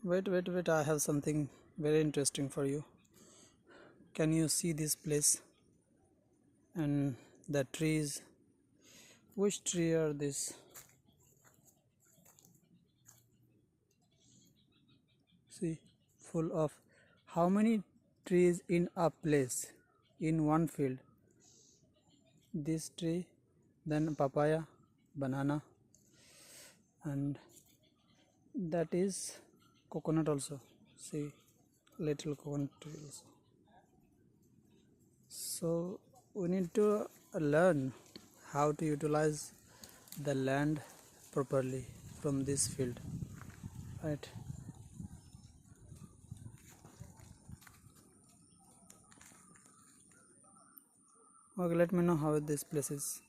Wait, I have something very interesting for you. Can you see this place and the trees? Which tree are this? See, full of how many trees in a place in one field? This tree, then papaya, banana, and that is coconut also. See, little coconut tree also. So we need to learn how to utilize the land properly from this field, right? Okay, let me know how this place is.